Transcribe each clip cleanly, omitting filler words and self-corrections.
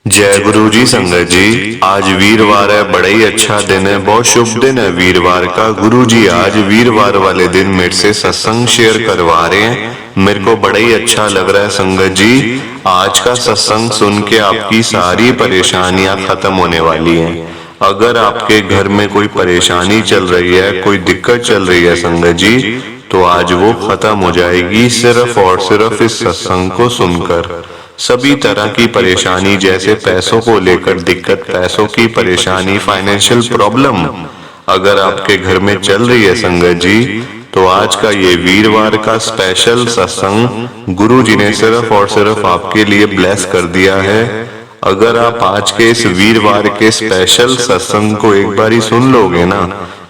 जय गुरु जी। संगत जी, आज वीरवार है, बड़ा ही अच्छा दिन है, बहुत शुभ दिन है वीरवार का। गुरु जी आज वीरवार वाले दिन मेरे से सत्संग शेयर करवा रहे हैं। मेरे को बड़ा ही अच्छा लग रहा है संगत जी। आज का सत्संग सुन के आपकी सारी परेशानियां खत्म होने वाली हैं। अगर आपके घर में कोई परेशानी चल रही है, कोई दिक्कत चल रही है संगत जी, तो आज वो खत्म हो जाएगी सिर्फ और सिर्फ इस सत्संग को सुनकर। सभी तरह की परेशानी, जैसे पैसों को लेकर दिक्कत, पैसों की परेशानी, फाइनेंशियल प्रॉब्लम अगर आपके घर में चल रही है संगत जी, तो आज का ये वीरवार का स्पेशल सत्संग गुरु जी ने सिर्फ और सिर्फ आपके लिए ब्लेस कर दिया है। अगर आप आज के इस वीरवार के स्पेशल सत्संग को एक बार ही सुन लोगे ना,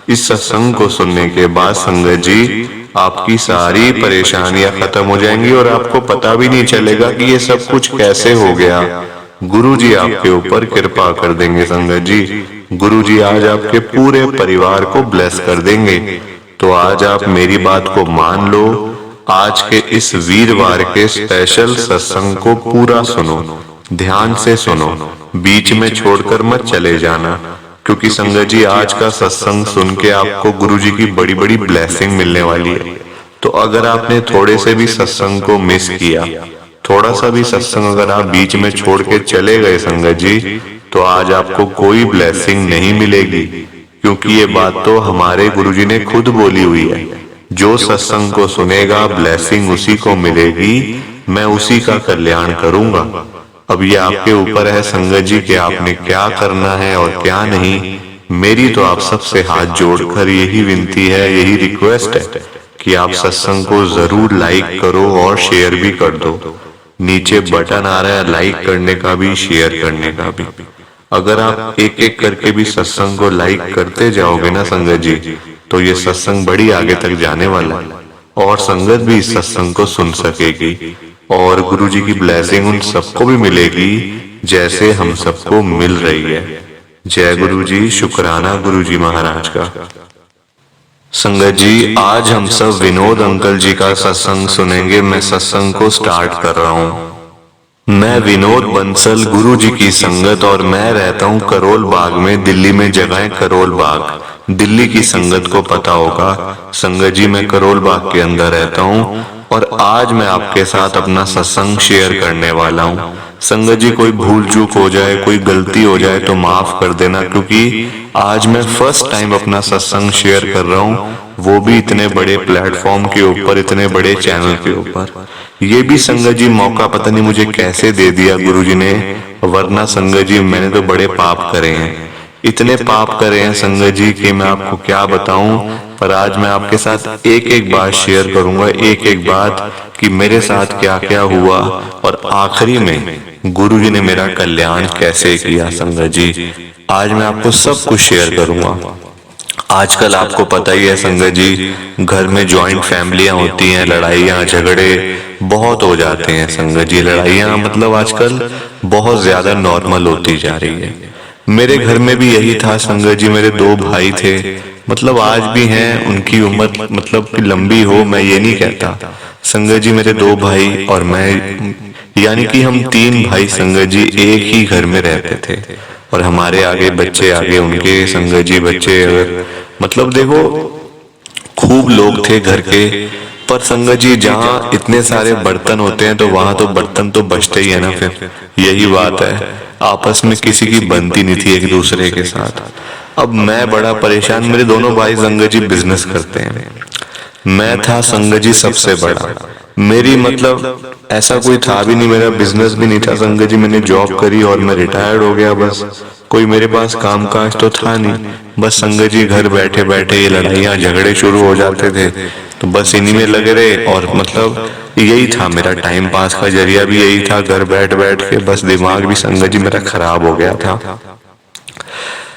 इस सत्संग को सुनने के बाद संगत जी आपकी सारी परेशानियां खत्म हो जाएंगी और आपको पता भी नहीं चलेगा कि ये सब कुछ कैसे हो गया। गुरु जी आपके ऊपर कृपा कर देंगे संगत जी। गुरु जी आज आपके पूरे परिवार को ब्लेस कर देंगे। तो आज आप मेरी बात को मान लो, आज के इस वीरवार के स्पेशल सत्संग को पूरा सुनो, ध्यान से सुनो, बीच में छोड़कर मत चले जाना, क्योंकि संगत जी आज का सत्संग सुन के आपको गुरु जी की बड़ी बड़ी ब्लेसिंग मिलने वाली है। तो अगर आपने थोड़े से भी सत्संग को मिस किया, थोड़ा सा भी सत्संग अगर आप बीच में छोड़ के चले गए संगत जी, तो आज आपको कोई ब्लेसिंग नहीं मिलेगी, क्योंकि ये बात तो हमारे गुरु जी ने खुद बोली हुई है, जो सत्संग को सुनेगा ब्लेसिंग उसी को मिलेगी, मैं उसी का कल्याण करूंगा। अब ये आपके ऊपर है संगत जी कि आपने क्या करना है और क्या नहीं। मेरी तो आप सबसे हाथ जोड़कर यही विनती है, यही रिक्वेस्ट है कि आप सत्संग को जरूर लाइक करो और शेयर भी कर दो। नीचे बटन आ रहा है लाइक करने का भी, शेयर करने का भी। अगर आप एक एक करके भी सत्संग को लाइक करते जाओगे ना संगत जी, तो ये सत्संग बड़ी आगे तक जाने वाला है और संगत भी इस सत्संग को सुन सकेगी और गुरु जी की ब्लेसिंग उन सबको भी मिलेगी जैसे हम सबको मिल रही है। जय गुरु जी। शुक्राना गुरु जी महाराज का। संगत जी आज हम सब विनोद अंकल जी का सत्संग सुनेंगे। मैं सत्संग को स्टार्ट कर रहा हूँ। मैं विनोद बंसल, गुरु जी की संगत, और मैं रहता हूँ करोल बाग में। दिल्ली में जगह है करोल बाग। दिल्ली की संगत को पता होगा संगत जी, मैं करोल बाग के अंदर रहता हूँ और आज मैं आपके साथ अपना सत्संग शेयर करने वाला हूँ। संगत जी कोई भूल चूक हो जाए, कोई गलती हो जाए तो माफ कर देना, क्योंकि आज मैं फर्स्ट टाइम अपना सत्संग शेयर कर रहा हूँ, वो भी इतने बड़े प्लेटफॉर्म के ऊपर, इतने बड़े चैनल के ऊपर। ये भी संगत जी मौका पता नहीं मुझे कैसे दे दिया गुरु जी ने, वरना संगत जी मैंने तो बड़े पाप करे हैं, इतने पाप करे हैं संगत जी कि मैं आपको क्या बताऊं। पर आज मैं आपके साथ एक एक बात शेयर करूंगा, एक एक बात कि मेरे साथ क्या क्या हुआ और आखिरी में गुरु जी ने मेरा कल्याण कैसे किया। संगत जी आज मैं आपको सब कुछ शेयर करूंगा। आजकल आपको पता ही है संगत जी, घर में जॉइंट फैमिलियां होती हैं, लड़ाइयां झगड़े बहुत हो जाते हैं संगत जी। लड़ाइयां मतलब आजकल बहुत ज्यादा नॉर्मल होती जा रही है। मेरे घर में भी यही था संगत जी। मेरे दो भाई थे, मतलब आज भी हैं, उनकी उम्र मतलब कि लंबी हो मैं ये नहीं कहता संगत जी। मेरे दो भाई और मैं, यानी कि हम तीन भाई संगत जी एक ही घर में रहते थे और हमारे आगे बच्चे, आगे उनके संगत जी बच्चे, अगर मतलब देखो खूब लोग थे घर के। पर संगत जी जहाँ इतने सारे बर्तन होते हैं तो वहां तो बर्तन तो बचते ही है ना, फिर यही बात है, आपस में किसी की बनती नहीं थी एक दूसरे के साथ। अब मैं बड़ा परेशान, मेरे दोनों भाई संगत जी बिजनेस करते हैं, मैं था संगत जी सबसे बड़ा। मेरी मतलब ऐसा कोई था भी नहीं, मेरा बिजनेस भी नहीं था संगत जी। मैंने जॉब करी और मैं रिटायर्ड हो गया, बस कोई मेरे पास काम काज तो था नहीं। बस संगत जी घर बैठे बैठे ये लड़ाइयाँ झगड़े शुरू हो जाते थे, तो बस इन्हीं में लगे रहे और मतलब यही था मेरा टाइम पास का जरिया भी यही था, घर बैठ बैठ के बस दिमाग भी संगत जी मेरा खराब हो गया था।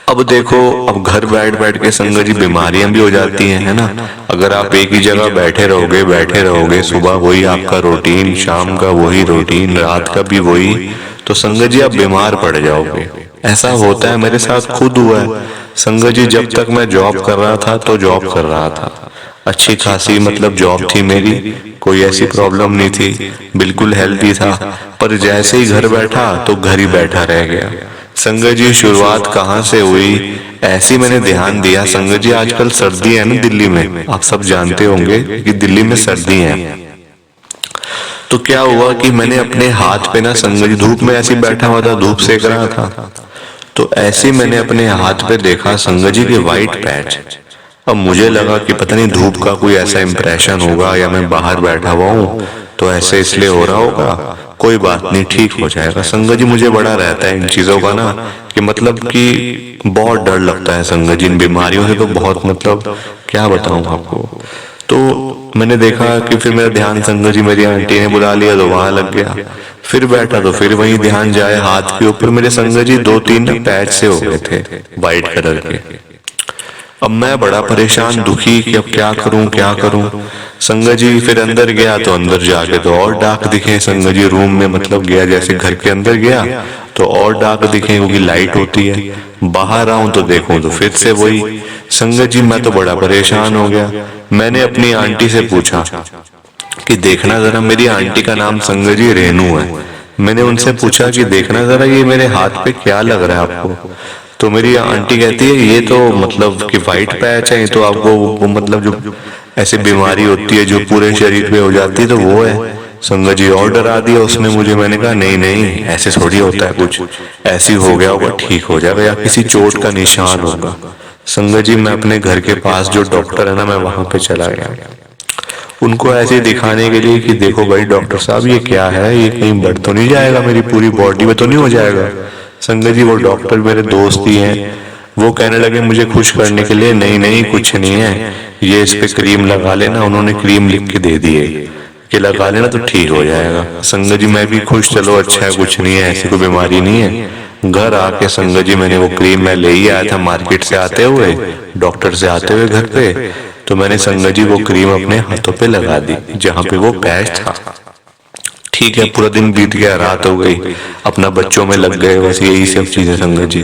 अब देखो, अब घर बैठ बैठ के संगत जी बीमारियां भी हो जाती हैं, है ना। अगर आप एक ही जगह बैठे रहोगे, सुबह वही आपका रूटीन, शाम का वही रूटीन, रात का भी वही, तो संगत जी आप बीमार पड़ जाओगे। ऐसा होता है, मेरे साथ खुद हुआ है संगत जी। जब तक मैं जॉब कर रहा था तो जॉब कर रहा था, अच्छी खासी मतलब जॉब थी मेरी, कोई ऐसी प्रॉब्लम नहीं थी, बिल्कुल हेल्दी था। पर जैसे ही घर बैठा तो घर ही बैठा रह गया। संगत जी शुरुआत कहाँ से हुई, ऐसी मैंने ध्यान दिया। संगत जी आजकल सर्दी है ना दिल्ली में, आप सब जानते होंगे कि दिल्ली में सर्दी है। तो क्या हुआ कि मैंने अपने हाथ पे ना संगत जी, धूप में ऐसे बैठा हुआ था, धूप सेक रहा था, तो ऐसे मैंने अपने हाथ पे देखा संगत जी के वाइट पैच। अब मुझे लगा कि पता नहीं धूप का कोई ऐसा इंप्रेशन होगा या मैं बाहर बैठा हुआ हूँ तो ऐसे इसलिए हो रहा होगा, कोई बात नहीं ठीक हो जाएगा। संगत जी मुझे बड़ा रहता है इन चीजों का ना, कि मतलब कि बहुत डर लगता है संगत जी इन बीमारियों से, तो बहुत मतलब क्या बताऊं आपको। तो मैंने देखा कि फिर मेरा ध्यान संगत जी मेरी आंटी ने बुला लिया तो वहां लग गया। फिर बैठा तो फिर वही ध्यान जाए हाथ के ऊपर, मेरे संगत जी 2-3 पैच से हो गए थे वाइट कलर के। अब मैं बड़ा परेशान दुखी कि अब क्या करूं क्या करूं। संगत जी फिर अंदर गया तो अंदर जाके तो और डाक दिखे संगत जी, रूम में मतलब गया जैसे घर के अंदर गया तो और डाक दिखे क्योंकि लाइट होती है। बाहर आऊं तो देखूं तो फिर से वही। संगत जी मैं तो बड़ा परेशान हो गया। मैंने अपनी आंटी से पूछा कि देखना जरा, मेरी आंटी का नाम संगत जी रेनू है। मैंने उनसे पूछा कि देखना जरा ये मेरे हाथ पे क्या लग रहा है आपको। तो मेरी आंटी कहती है ये तो मतलब कि वाइट पैच है, तो आपको वो मतलब जो ऐसी बीमारी होती है जो पूरे शरीर पे हो जाती है तो वो है। संगत जी और डरा दिया उसने मुझे। मैंने कहा नहीं नहीं ऐसे थोड़ी होता है, कुछ ऐसी हो गया होगा ठीक हो जाएगा या किसी चोट का निशान होगा। संगत जी मैं अपने घर के पास जो डॉक्टर है ना, मैं वहां पे चला गया उनको ऐसे दिखाने के लिए कि देखो भाई डॉक्टर साहब ये क्या है, ये कहीं बढ़ तो नहीं जाएगा, मेरी पूरी बॉडी में तो नहीं हो जाएगा। संगत जी वो डॉक्टर मेरे दोस्त ही हैं, वो कहने लगे मुझे खुश करने के लिए नहीं नहीं कुछ नहीं है, ये इस पे क्रीम लगा लेना। उन्होंने क्रीम लिख के दे दी है कि लगा लेना तो ठीक हो जाएगा। संगत जी मैं भी खुश, चलो अच्छा है कुछ नहीं है, ऐसी कोई बीमारी नहीं है। घर आके संगत जी मैंने वो क्रीम मैं ले ही आया था मार्केट से आते हुए, डॉक्टर से आते हुए घर पे। तो मैंने संगत जी वो क्रीम अपने हाथों पे लगा दी जहां पे वो पैच था। ठीक है पूरा दिन बीत गया, रात हो गई, अपना बच्चों में लग गए, बस यही सब चीजें संगत जी।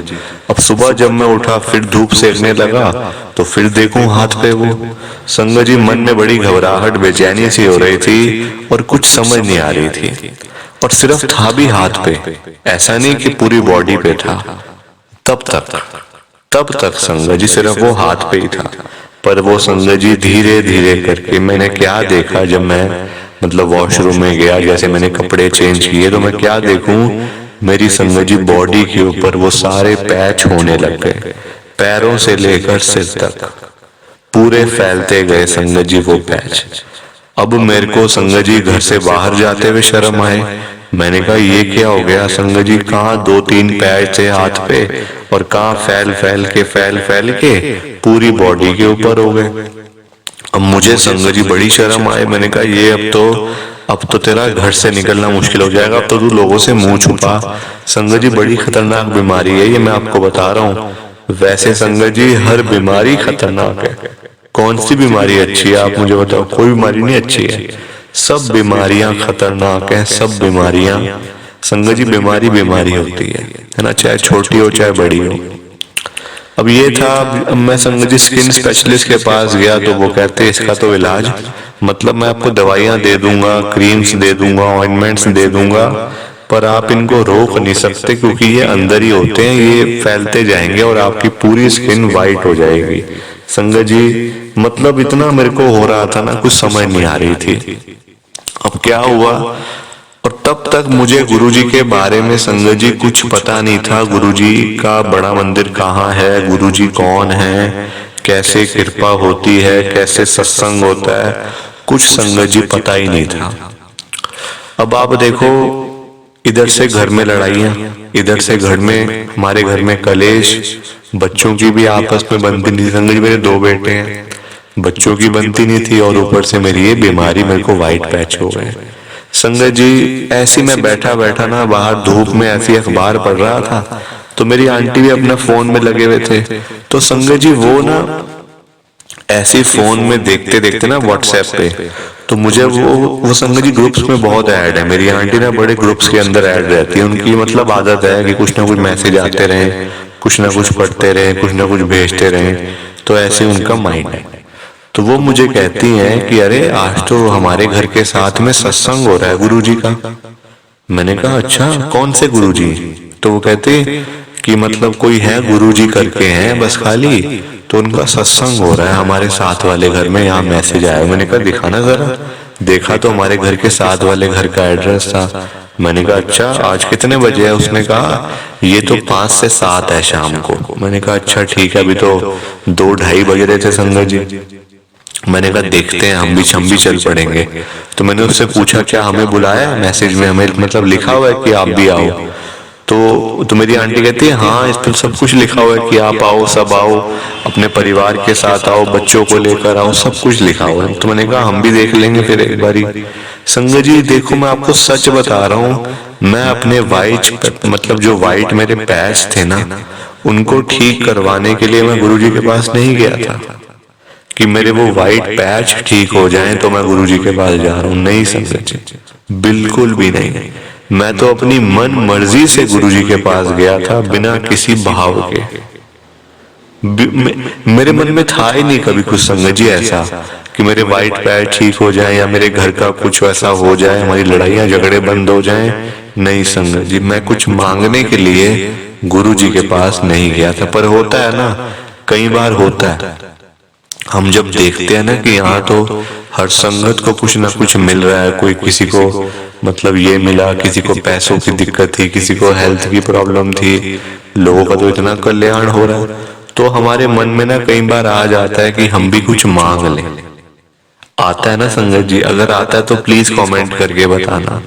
अब सुबह जब मैं उठा फिर धूप सेकने लगा तो फिर देखूं हाथ पे वो। संगत जी मन में बड़ी घबराहट बेचैनी सी हो रही थी और कुछ समझ नहीं आ रही थी। और सिर्फ था भी हाथ पे, ऐसा नहीं कि पूरी बॉडी पे था। तब तक संगत जी सिर्फ वो हाथ पे ही था। पर वो संगत जी धीरे धीरे करके मैंने क्या देखा, जब मैं मतलब वॉशरूम में गया, जैसे मैंने कपड़े चेंज किए तो मैं क्या देखूं, मेरी संगत जी बॉडी के ऊपर वो सारे पैच होने लग गए, पैरों से लेकर सिर तक पूरे फैलते गए संगत जी वो पैच। अब मेरे को संगत जी घर से बाहर जाते हुए शर्म आए। मैंने कहा ये क्या हो गया संगत जी, कहाँ 2-3 पैच थे हाथ पे और कहाँ फैल फैल के पूरी बॉडी के ऊपर हो गए। अब मुझे संगत जी बड़ी शर्म आए। मैंने कहा ये अब तो तेरा घर से निकलना मुश्किल हो जाएगा, अब तो तू लोगों से मुंह छुपा। संगत जी बड़ी खतरनाक बीमारी है ये, मैं आपको बता रहा हूँ। वैसे संगत जी हर बीमारी खतरनाक है, कौन सी बीमारी अच्छी है आप मुझे बताओ, कोई बीमारी नहीं अच्छी है, सब बीमारियां खतरनाक हैं, सब बीमारियां। संगत जी बीमारी बीमारी होती है ना, चाहे छोटी हो चाहे बड़ी हो। अब ये था, अब मैं संगत जी स्किन स्पेशलिस्ट के पास गया तो वो कहते इसका तो इलाज मतलब मैं आपको दवाइयां दे दूंगा, क्रीम्स दे दूंगा, ऑइंटमेंट्स दे दूंगा, पर आप इनको रोक नहीं सकते क्योंकि ये अंदर ही होते हैं, ये फैलते जाएंगे और आपकी पूरी स्किन वाइट हो जाएगी। संगत जी मतलब इतना मेरे को हो रहा था ना, कुछ समझ नहीं आ रही थी अब क्या हुआ। और तब तक मुझे गुरुजी के बारे में संगत जी कुछ पता नहीं था। गुरुजी का बड़ा मंदिर कहाँ है, गुरुजी कौन है, कैसे कृपा होती है, कैसे सत्संग होता है, कुछ संगत जी पता ही नहीं था। अब आप देखो इधर से घर में लड़ाइयां, इधर से घर में हमारे घर में कलेश, बच्चों की भी आपस में बनती नहीं थी। संगत जी मेरे 2 बेटे हैं, बच्चों की बनती नहीं थी और ऊपर से मेरी ये बीमारी, मेरे को वाइट पैच हो गए। संगत जी ऐसी मैं बैठा बैठा ना बाहर धूप में ऐसी अखबार पढ़ रहा था तो मेरी आंटी भी अपना फोन में लगे हुए थे। तो संगत जी वो ना ऐसे फोन में देखते देखते ना व्हाट्सएप पे, तो मुझे वो संगत जी ग्रुप्स में बहुत ऐड है। मेरी आंटी ना बड़े ग्रुप्स के अंदर ऐड रहती है, उनकी मतलब आदत है कि कुछ ना कुछ मैसेज आते रहे, कुछ ना कुछ पढ़ते रहे, कुछ ना कुछ भेजते रहे, तो ऐसे उनका माइंड है। तो वो मुझे कहती हैं कि अरे आज तो हमारे घर के साथ में सत्संग हो रहा है गुरुजी का। मैंने कहा अच्छा, कौन से गुरुजी? तो वो कहते कि मतलब कोई है गुरुजी करके हैं बस खाली, तो उनका सत्संग हो रहा है हमारे साथ वाले घर में, यहाँ मैसेज आया। मैंने कहा दिखाना जरा। देखा तो हमारे घर के साथ वाले घर का एड्रेस था। मैंने कहा अच्छा, आज कितने बजे है? उसने कहा ये तो 5 से 7 है शाम को। मैंने कहा अच्छा ठीक है, अभी तो 2-2:30 बज रहे थे संगत जी। मैंने कहा देखते हैं, हम भी चल पड़ेंगे। तो मैंने उससे पूछा क्या हमें बुलाया? मैसेज में हमें मतलब लिखा हुआ है कि आप भी आओ। तो मेरी आंटी कहती है हाँ, इस पर सब कुछ लिखा हुआ है कि आप आओ, सब आओ, अपने परिवार के साथ आओ, बच्चों को लेकर आओ, सब कुछ लिखा हुआ है। तो मैंने कहा हम भी देख लेंगे फिर एक बारी। संगत जी देखो, मैं आपको सच बता रहा हूँ, मैं अपने वाइट मतलब जो वाइट मेरे पैच थे ना, उनको ठीक करवाने के लिए मैं गुरुजी के पास नहीं गया था कि मेरे वो वाइट पैच ठीक हो जाएं तो मैं गुरुजी के पास जा रहा हूँ। नहीं संगत जी, बिल्कुल भी नहीं। मैं तो अपनी मन मर्जी से गुरुजी के पास गया था, बिना किसी भाव के। मेरे मन में था ही नहीं कभी कुछ संगत जी ऐसा कि मेरे वाइट पैर ठीक हो जाएं या मेरे घर का कुछ वैसा हो जाए, हमारी लड़ाइयां झगड़े बंद हो जाएं। नहीं संगत जी, मैं कुछ मांगने के लिए गुरुजी के पास नहीं गया था। पर होता है ना, कई बार होता है, हम जब देखते हैं ना कि यहाँ तो हर संगत को कुछ ना कुछ मिल रहा है, कोई किसी को मतलब ये मिला, किसी को पैसों की दिक्कत थी, किसी को हेल्थ की प्रॉब्लम थी, लोगों का तो इतना कल्याण हो रहा है, तो हमारे मन में ना कई बार आ जाता है कि हम भी कुछ मांग लें। आता है ना संगत जी? अगर आता है तो प्लीज कमेंट करके बताना।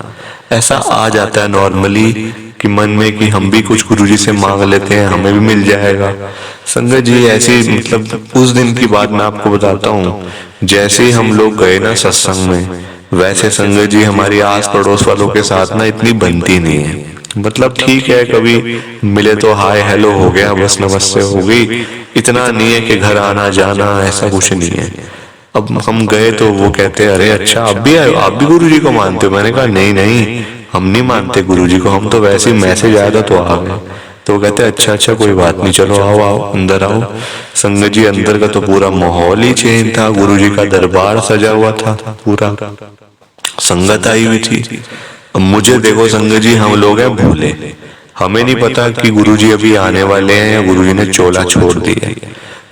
ऐसा आ जाता है नॉर्मली कि मन में कि हम भी कुछ गुरुजी से मांग लेते हैं, हमें भी मिल जाएगा। संगत जी ऐसी मतलब उस दिन की बात मैं आपको बताता हूँ। जैसे ही हम लोग गए ना सत्संग में, वैसे संगत जी हमारी आस पड़ोस वालों के साथ ना इतनी बनती नहीं है। मतलब ठीक है, कभी मिले तो हाय हेलो हो गया, बस नमस्ते हो गई, इतना नहीं है कि घर आना जाना, ऐसा कुछ नहीं है। अब हम गए तो वो कहते हैं अरे अच्छा आप भी आए हो, आप भी गुरुजी को मानते हो? मैंने कहा नहीं नहीं, हम नहीं मानते गुरुजी को, हम तो वैसे ही मैसेज आया था तो आ गए। तो वो कहते अच्छा अच्छा कोई बात नहीं, चलो आओ आओ अंदर आओ। संगत जी अंदर का तो पूरा माहौल ही चेंज था, गुरुजी का दरबार सजा हुआ था, पूरा संगत आई हुई थी। अब मुझे देखो संगत जी, हम लोग हैं भोले, हमें नहीं पता कि गुरुजी अभी आने वाले हैं या गुरुजी ने चोला छोड़ दिया।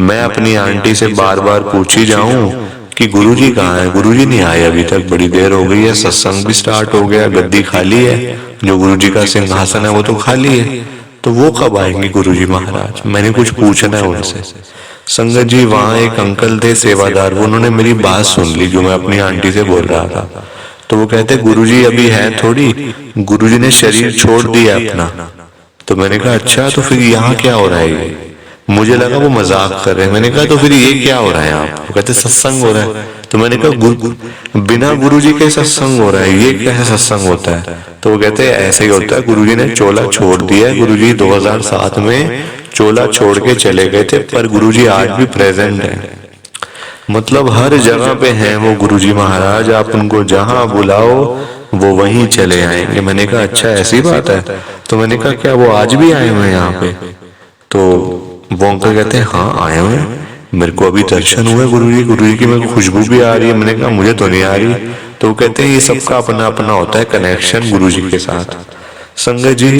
मैं अपनी आंटी से बार बार पूछी जाऊं कि गुरुजी कहाँ है, गुरुजी नहीं आए अभी तक, बड़ी देर हो गई है, सत्संग भी स्टार्ट हो गया, गद्दी खाली है, जो गुरुजी का सिंहासन है वो तो खाली है, तो वो कब आएंगे गुरुजी महाराज? मैंने कुछ पूछना है उनसे। संगत जी वहां एक अंकल थे सेवादार, वो उन्होंने मेरी बात सुन ली जो मैं अपनी आंटी से बोल रहा था। तो वो कहते गुरुजी अभी है थोड़ी, गुरुजी ने शरीर छोड़ दिया अपना। तो मैंने कहा अच्छा, तो फिर यहाँ क्या हो रहा है ये? मुझे लगा वो मजाक कर रहे हैं। मैंने कहा तो फिर ये क्या हो रहा है यहाँ? वो कहते सत्संग हो रहा है। तो मैंने कहा बिना गुरुजी के सत्संग हो रहा है, ये कैसे सत्संग होता है? तो वो कहते ऐसे ही होता है, गुरुजी ने चोला छोड़ दिया है, गुरुजी 2007 में चोला छोड़ के चले गए थे, पर गुरुजी आज भी प्रेजेंट है, मतलब हर जगह पे हैं वो गुरुजी महाराज, आप उनको जहां बुलाओ वो वहीं चले आएंगे। मैंने कहा अच्छा ऐसी बात है? तो मैंने कहा क्या वो आज भी आए हुए हैं यहाँ पे? तो वो अंकल कहते हैं हाँ आए हुए हैं, मेरे को अभी दर्शन हुए गुरुजी की, मेरे को खुशबू भी आ रही है। मैंने कहा मुझे तो नहीं आ रही। तो वो कहते हैं ये सबका अपना अपना होता है कनेक्शन गुरुजी के साथ। संगत जी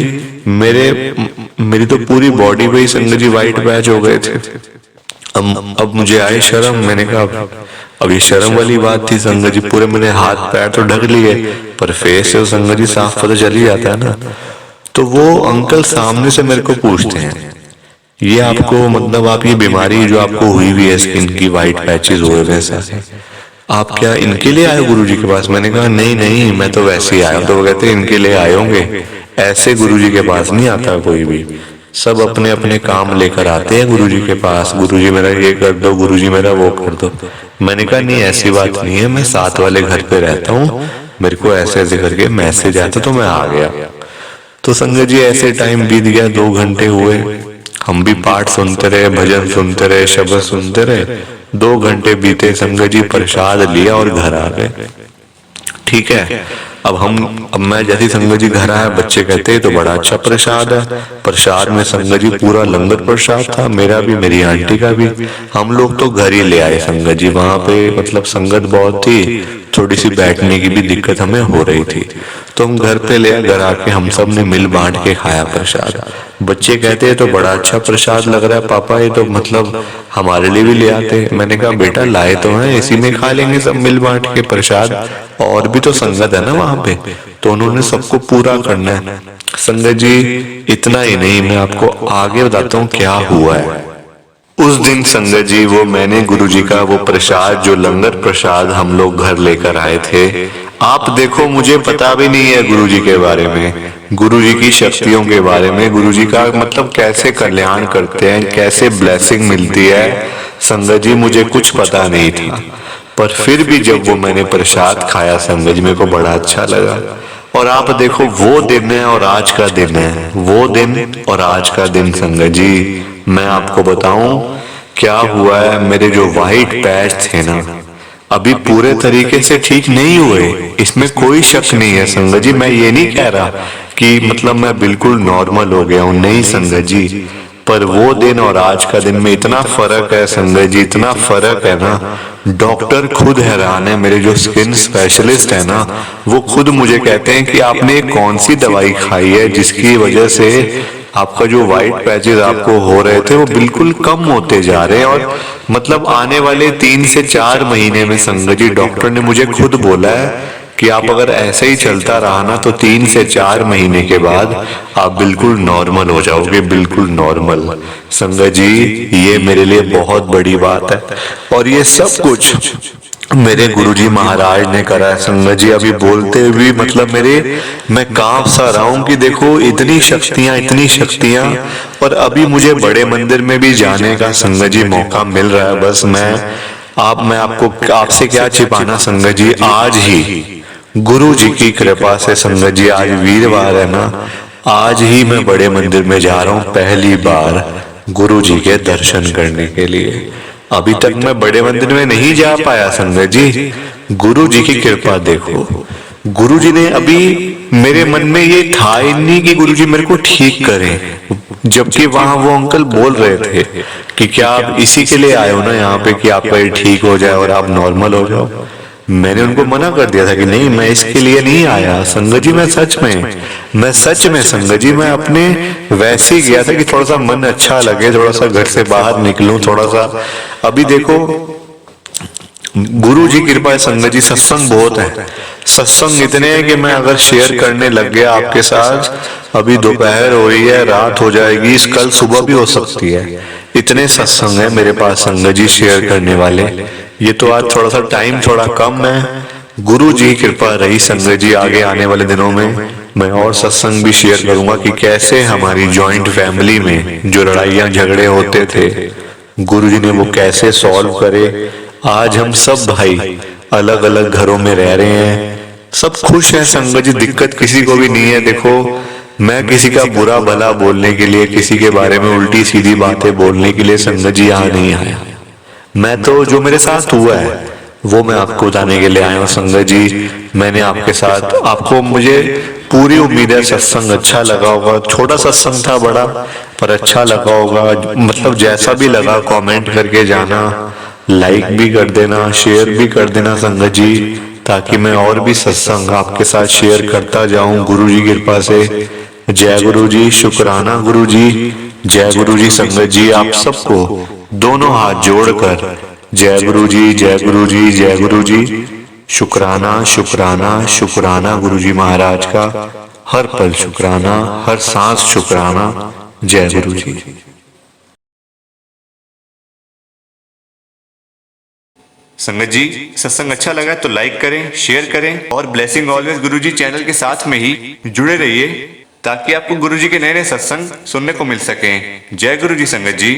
मेरी तो पूरी बॉडी पे ही संगत जी व्हाइट पैच हो गए थे। अब मुझे आई शर्म, मैंने कहा अब ये शर्म वाली बात थी संगत जी, पूरे मेरे हाथ पैर तो ढक लिए, पर फेस से संगत जी साफ पता चल ही जाता है ना। तो वो अंकल सामने से मेरे को पूछते हैं ये आपको मतलब आप ये बीमारी जो आपको हुई हुई है स्किन की व्हाइट पैचेस हुए वैसा, आप क्या इनके लिए आए गुरुजी के पास? मैंने कहा नहीं नहीं, मैं तो वैसे ही आया हूँ। तो वो कहते इनके लिए आए होंगे, ऐसे गुरुजी के पास नहीं आता कोई भी, सब अपने अपने काम लेकर आते हैं गुरुजी के पास, गुरुजी मेरा ये कर दो, गुरुजी मेरा वो कर दो। मैंने कहा नहीं ऐसी बात नहीं है, मैं साथ वाले घर पे रहता हूँ, मेरे को ऐसे ऐसे करके मैसेज आता तो मैं आ गया। तो संगत जी ऐसे टाइम बीत गया, 2 घंटे हुए, हम भी पाठ सुनते रहे, भजन सुनते रहे, शब्द सुनते रहे। 2 घंटे बीते, संगत जी प्रसाद लिया और घर आ गए। ठीक है, अब मैं जैसे संगत जी घर आया, बच्चे कहते हैं तो बड़ा अच्छा प्रसाद है। प्रसाद में संगत जी पूरा लंगर प्रसाद था, मेरा भी मेरी आंटी का भी। हम लोग तो घर ही ले आए संगत जी, वहां पे मतलब संगत बहुत थी, थोड़ी सी बैठने की भी दिक्कत हमें हो रही थी, तो हम घर पे ले आए। घर आके हम सब ने मिल बांट के खाया प्रसाद। बच्चे कहते हैं तो बड़ा अच्छा प्रसाद लग रहा है पापा, ये तो मतलब हमारे लिए भी ले आते। मैंने कहा बेटा लाए तो हैं, इसी में खा लेंगे सब मिल बांट के प्रसाद, और भी तो संगत है ना वहां पे, तो उन्होंने सबको पूरा करना है। संगत जी इतना ही नहीं, मैं आपको आगे बताता हूँ क्या हुआ है। उस दिन संगत जी वो मैंने गुरुजी का वो प्रसाद, जो लंगर प्रसाद हम लोग घर लेकर आए थे, आप देखो मुझे पता भी नहीं है गुरुजी के बारे में, गुरुजी की शक्तियों के बारे में, गुरुजी का मतलब कैसे कल्याण करते हैं, कैसे ब्लेसिंग मिलती है। संगत जी मुझे कुछ पता नहीं था, पर फिर भी जब वो मैंने प्रसाद खाया संगत जी, मेरे को बड़ा अच्छा लगा। और आप देखो वो दिन है और आज का दिन है, वो दिन और आज का दिन संगत जी, मैं आपको बताऊं क्या हुआ है। मेरे जो वाइट पैच थे ना, अभी पूरे तरीके से ठीक नहीं हुए, इसमें कोई शक नहीं है संगत जी। मैं ये नहीं कह रहा कि मतलब मैं बिल्कुल नॉर्मल हो गया हूँ, नहीं संगत जी, पर वो दिन और आज का दिन में इतना फर्क है संगत जी, इतना फर्क है ना, डॉक्टर खुद हैरान है। मेरे जो स्किन स्पेशलिस्ट है ना, वो खुद मुझे कहते हैं कि आपने कौन सी दवाई खाई है जिसकी वजह से आपका जो व्हाइट पैचेस आपको हो रहे थे वो बिल्कुल कम होते जा रहे हैं। और मतलब आने वाले 3 से 4 महीने में संगत जी, डॉक्टर ने मुझे खुद बोला है कि आप अगर ऐसे ही चलता रहा ना, तो 3 से 4 महीने के बाद आप बिल्कुल नॉर्मल हो जाओगे, बिल्कुल नॉर्मल। संगत जी ये मेरे लिए बहुत बड़ी बात है, और ये सब कुछ मेरे गुरुजी महाराज ने करा है संगत जी। अभी बोलते हुए मतलब मैं कांप सा रहा हूं कि देखो इतनी शक्तियां, इतनी शक्तियां, और अभी मुझे बड़े मंदिर में भी जाने का संगत जी मौका मिल रहा है। बस मैं आपको आपसे क्या छिपाना संगत जी, आज ही गुरु जी की कृपा से संगत जी, आज वीरवार है ना, आज ही मैं बड़े मंदिर में जा रहा हूँ पहली बार गुरु जी के दर्शन करने के लिए। अभी तक मैं बड़े मंदिर में नहीं जा पाया संगत जी, गुरु जी की कृपा देखो। गुरु जी ने अभी मेरे मन में ये था ही नहीं कि गुरु जी मेरे को ठीक करें, जबकि वहां वो अंकल बोल रहे थे कि क्या आप इसी के लिए आए हो ना यहाँ पे कि आपका ये ठीक हो जाए और आप नॉर्मल हो जाओ। मैंने उनको मना कर दिया था कि नहीं, मैं इसके लिए नहीं आया संगत जी, मैं सच में संगत जी, मैं अपने वैसे ही गया था कि थोड़ा सा मन अच्छा लगे, थोड़ा सा घर से बाहर निकलूं थोड़ा सा। अभी देखो गुरु जी की कृपा है संगत जी, सत्संग बहुत है, सत्संग इतने हैं कि मैं अगर शेयर करने लग गया आपके साथ, अभी दोपहर हो रही है, रात हो जाएगी, कल सुबह भी हो सकती है, इतने सत्संग है मेरे पास संगत जी शेयर करने वाले। ये तो आज थोड़ा सा टाइम थोड़ा कम है, गुरु जी की कृपा रही संगत जी। आगे आने वाले दिनों में मैं और सत्संग भी शेयर करूंगा कि कैसे हमारी जॉइंट फैमिली में जो लड़ाइयां झगड़े होते थे, गुरु जी ने वो कैसे सॉल्व करे। आज हम सब भाई अलग अलग घरों में रह रहे हैं, सब खुश हैं संगत जी, दिक्कत किसी को भी नहीं है। देखो मैं किसी का बुरा भला बोलने के लिए, किसी के बारे में उल्टी सीधी बातें बोलने के लिए संगत जी यहाँ नहीं आया। मैं तो जो मेरे साथ हुआ है वो मैं आपको बताने के लिए आया हूँ संगत जी। मैंने आपके साथ, आपको मुझे पूरी उम्मीद है सत्संग अच्छा लगा होगा। छोटा सत्संग था बड़ा, पर अच्छा लगा होगा। मतलब जैसा भी लगा कमेंट करके जाना, लाइक भी कर देना, शेयर भी कर देना संगत जी, ताकि मैं और भी सत्संग आपके साथ शेयर करता जाऊं गुरु जी की कृपा से। जय गुरु जी, शुक्राना गुरु जी, जय गुरु जी संगत जी। आप सबको दोनों हाथ जोड़कर जय गुरु जी, जय गुरु जी, जय गुरु जी। शुक्राना शुक्राना शुक्राना गुरु जी महाराज का, हर पल शुक्राना, हर सांस शुक्राना। जय गुरु जी। संगत जी सत्संग अच्छा लगा तो लाइक करें, शेयर करें, और ब्लेसिंग ऑलवेज गुरुजी चैनल के साथ में ही जुड़े रहिए, ताकि आपको गुरुजी के नए नए सत्संग सुनने को मिल सकें। जय गुरु जी संगत जी।